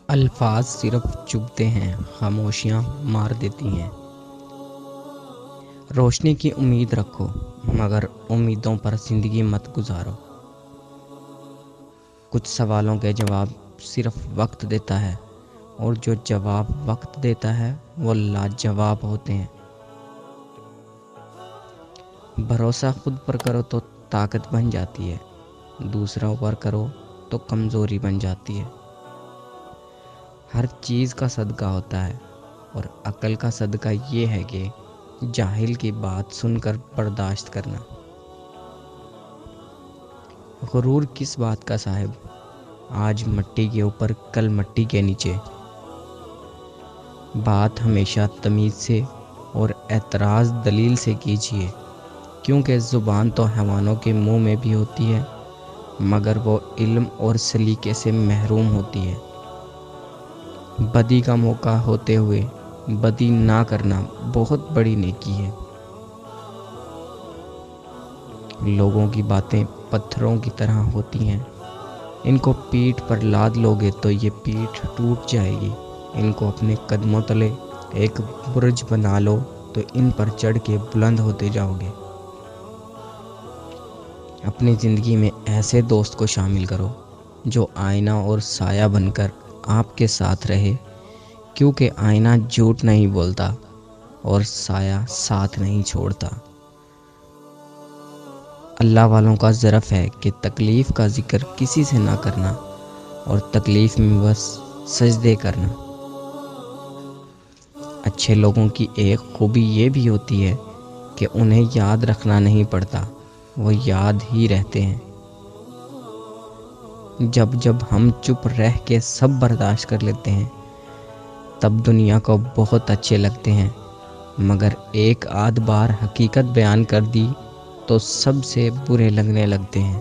الفاظ صرف چبھتے ہیں، خاموشیاں مار دیتی ہیں۔ روشنی کی امید رکھو، مگر امیدوں پر زندگی مت گزارو۔ کچھ سوالوں کے جواب صرف وقت دیتا ہے، اور جو جواب وقت دیتا ہے وہ لاجواب ہوتے ہیں۔ بھروسہ خود پر کرو تو طاقت بن جاتی ہے، دوسروں پر کرو تو کمزوری بن جاتی ہے۔ ہر چیز کا صدقہ ہوتا ہے، اور عقل کا صدقہ یہ ہے کہ جاہل کی بات سن کر برداشت کرنا۔ غرور کس بات کا صاحب، آج مٹی کے اوپر کل مٹی کے نیچے۔ بات ہمیشہ تمیز سے اور اعتراض دلیل سے کیجیے، کیونکہ زبان تو حیوانوں کے منہ میں بھی ہوتی ہے، مگر وہ علم اور سلیقے سے محروم ہوتی ہے۔ بدی کا موقع ہوتے ہوئے بدی نہ کرنا بہت بڑی نیکی ہے۔ لوگوں کی باتیں پتھروں کی طرح ہوتی ہیں، ان کو پیٹھ پر لاد لوگے تو یہ پیٹھ ٹوٹ جائے گی۔ ان کو اپنے قدموں تلے ایک برج بنا لو تو ان پر چڑھ کے بلند ہوتے جاؤ گے۔ اپنی زندگی میں ایسے دوست کو شامل کرو جو آئینہ اور سایہ بن کر آپ کے ساتھ رہے، کیونکہ آئینہ جھوٹ نہیں بولتا اور سایہ ساتھ نہیں چھوڑتا۔ اللہ والوں کا ظرف ہے کہ تکلیف کا ذکر کسی سے نہ کرنا، اور تکلیف میں بس سجدے کرنا۔ اچھے لوگوں کی ایک خوبی یہ بھی ہوتی ہے کہ انہیں یاد رکھنا نہیں پڑتا، وہ یاد ہی رہتے ہیں۔ جب ہم چپ رہ کے سب برداشت کر لیتے ہیں، تب دنیا کو بہت اچھے لگتے ہیں، مگر ایک آدھ بار حقیقت بیان کر دی تو سب سے برے لگنے لگتے ہیں۔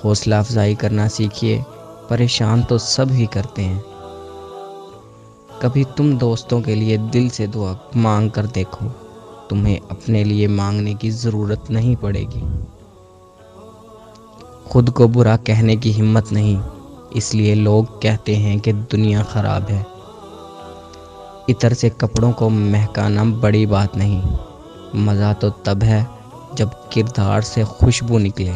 حوصلہ افزائی کرنا سیکھیے، پریشان تو سب ہی کرتے ہیں۔ کبھی تم دوستوں کے لیے دل سے دعا مانگ کر دیکھو، تمہیں اپنے لیے مانگنے کی ضرورت نہیں پڑے گی۔ خود کو برا کہنے کی ہمت نہیں، اس لیے لوگ کہتے ہیں کہ دنیا خراب ہے۔ عطر سے کپڑوں کو مہکانا بڑی بات نہیں، مزہ تو تب ہے جب کردار سے خوشبو نکلے۔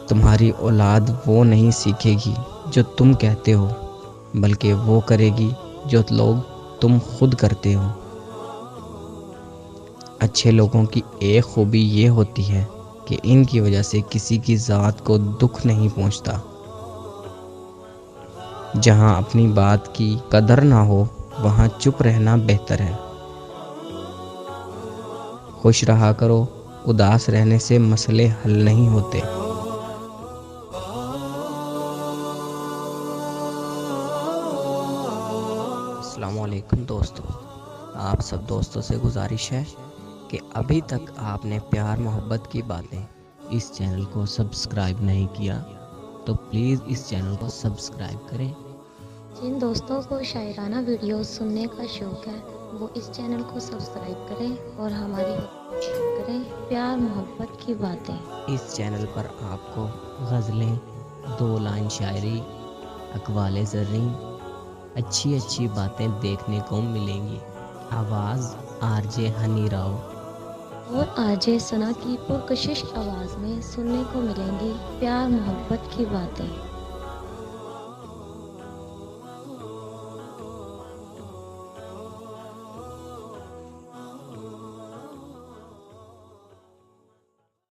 تمہاری اولاد وہ نہیں سیکھے گی جو تم کہتے ہو، بلکہ وہ کرے گی جو لوگ تم خود کرتے ہو۔ اچھے لوگوں کی ایک خوبی یہ ہوتی ہے کہ ان کی وجہ سے کسی کی ذات کو دکھ نہیں پہنچتا۔ جہاں اپنی بات کی قدر نہ ہو، وہاں چپ رہنا بہتر ہے۔ خوش رہا کرو، اداس رہنے سے مسئلے حل نہیں ہوتے۔ السلام علیکم دوستو، آپ سب دوستوں سے گزارش ہے کہ ابھی تک آپ نے پیار محبت کی باتیں اس چینل کو سبسکرائب نہیں کیا تو پلیز اس چینل کو سبسکرائب کریں۔ جن دوستوں کو شاعرانہ ویڈیوز سننے کا شوق ہے وہ اس چینل کو سبسکرائب کریں اور ہماری کریں پیار محبت کی باتیں۔ اس چینل پر آپ کو غزلیں، 2 لائن شاعری، اقوال زریں، اچھی باتیں دیکھنے کو ملیں گی۔ آواز RJ ہنی راؤ اور آرجے ثنا کی پرکشش آواز میں سننے کو ملیں گی پیار محبت کی باتیں۔